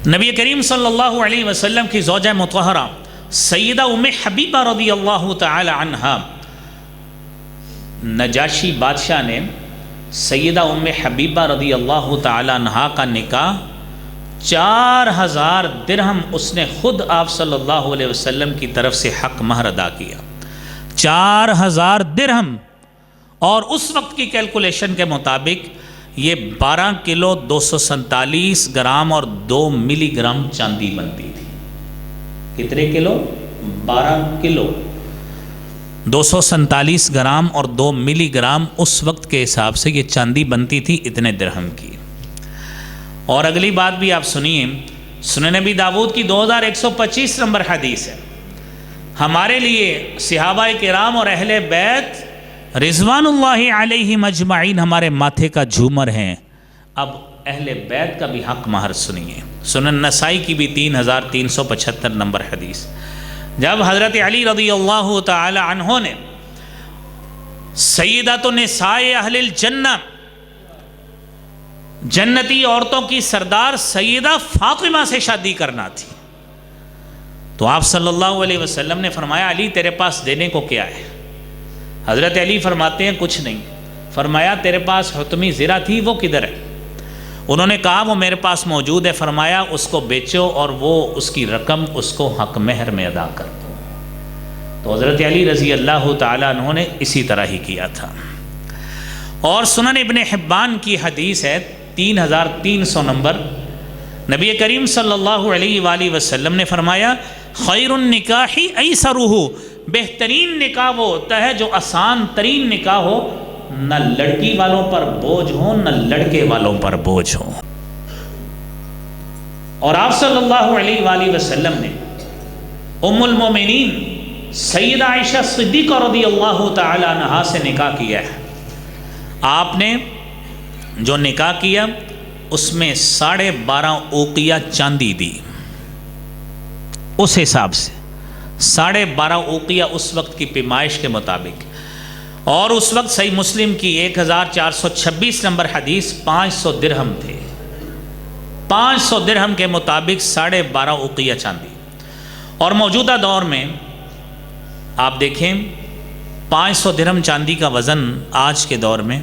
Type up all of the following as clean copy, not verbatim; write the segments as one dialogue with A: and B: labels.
A: نبی کریم صلی اللہ علیہ وسلم کی زوجہ مطہرہ سیدہ ام حبیبہ رضی اللہ تعالی عنہا، نجاشی بادشاہ نے سیدہ ام حبیبہ رضی اللہ تعالی عنہا کا نکاح 4000 درہم اس نے خود آپ صلی اللہ علیہ وسلم کی طرف سے حق مہر ادا کیا، 4000 درہم، اور اس وقت کی کیلکولیشن کے مطابق یہ 12 کلو 247 گرام اور 2 ملی گرام چاندی بنتی تھی۔ کتنے کلو؟ 12 کلو 247 گرام اور 2 ملی گرام اس وقت کے حساب سے یہ چاندی بنتی تھی، اتنے درہم کی۔ اور اگلی بات بھی آپ سنیے، سنن نبی داؤد کی 2125 نمبر حدیث ہے، ہمارے لیے صحابہ کرام اور اہل بیت رضوان اللہ علیہم اجمعین ہمارے ماتھے کا جھومر ہیں۔ اب اہل بیت کا بھی حق مہر سنیے، سنن نسائی کی بھی 3375 نمبر حدیث، جب حضرت علی رضی اللہ تعالی عنہ نے سیدۃ نساء اہل الجنہ، جنتی عورتوں کی سردار سیدہ فاطمہ سے شادی کرنا تھی، تو آپ صلی اللہ علیہ وسلم نے فرمایا علی تیرے پاس دینے کو کیا ہے؟ حضرت علی فرماتے ہیں کچھ نہیں۔ فرمایا تیرے پاس حتمی زرہ تھی وہ کدھر ہے؟ انہوں نے کہا وہ میرے پاس موجود ہے۔ فرمایا اس کو بیچو اور وہ اس کی رقم اس کو حق مہر میں ادا کر دو۔ تو حضرت علی رضی اللہ تعالیٰ عنہ نے اسی طرح ہی کیا تھا۔ اور سنن ابن حبان کی حدیث ہے 3300 نمبر، نبی کریم صلی اللہ علیہ وآلہ وسلم نے فرمایا خیر النکاح ایسرہ، بہترین نکاح وہ ہوتا ہے جو آسان ترین نکاح ہو، نہ لڑکی والوں پر بوجھ ہو نہ لڑکے والوں پر بوجھ ہو۔ اور آپ صلی اللہ علیہ وآلہ وسلم نے ام المومنین سیدہ عائشہ صدیقہ رضی اللہ تعالی عنہا سے نکاح کیا ہے۔ آپ نے جو نکاح کیا اس میں 12.5 اوقیہ چاندی دی، اس حساب سے 12.5 اوقیہ اس وقت کی پیمائش کے مطابق، اور اس وقت صحیح مسلم کی 1426 نمبر حدیث 500 درہم تھے، 500 درہم کے مطابق 12.5 اوقیہ چاندی۔ اور موجودہ دور میں آپ دیکھیں 500 درہم چاندی کا وزن آج کے دور میں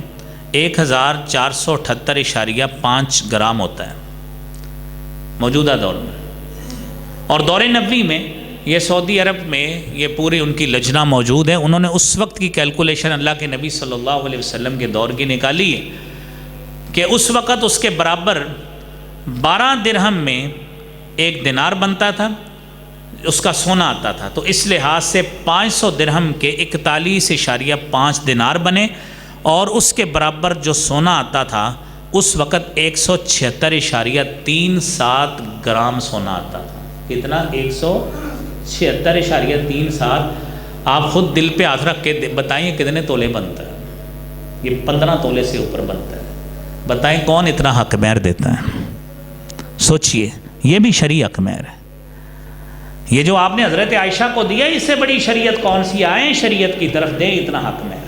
A: 1478.5 گرام ہوتا ہے موجودہ دور میں۔ اور دور نبوی میں یہ سعودی عرب میں یہ پوری ان کی لجنہ موجود ہے، انہوں نے اس وقت کی کیلکولیشن اللہ کے نبی صلی اللہ علیہ وسلم کے دور کی نکالی ہے کہ اس وقت اس کے برابر 12 درہم میں 1 دینار بنتا تھا، اس کا سونا آتا تھا، تو اس لحاظ سے 500 درہم کے 41.5 دینار بنے، اور اس کے برابر جو سونا آتا تھا اس وقت 176.37 گرام سونا آتا تھا۔ کتنا؟ 176.37۔ آپ خود دل پہ ہاتھ رکھ کے بتائیں کتنے تولے بنتا ہے؟ یہ 15 تولے سے اوپر بنتا ہے۔ بتائیں کون اتنا حق مہر دیتا ہے؟ سوچئے، یہ بھی شرعی حق مہر ہے۔ یہ جو آپ نے حضرت عائشہ کو دیا، اس سے بڑی شریعت کون سی؟ آئیں شریعت کی طرف، دیں اتنا حق مہر۔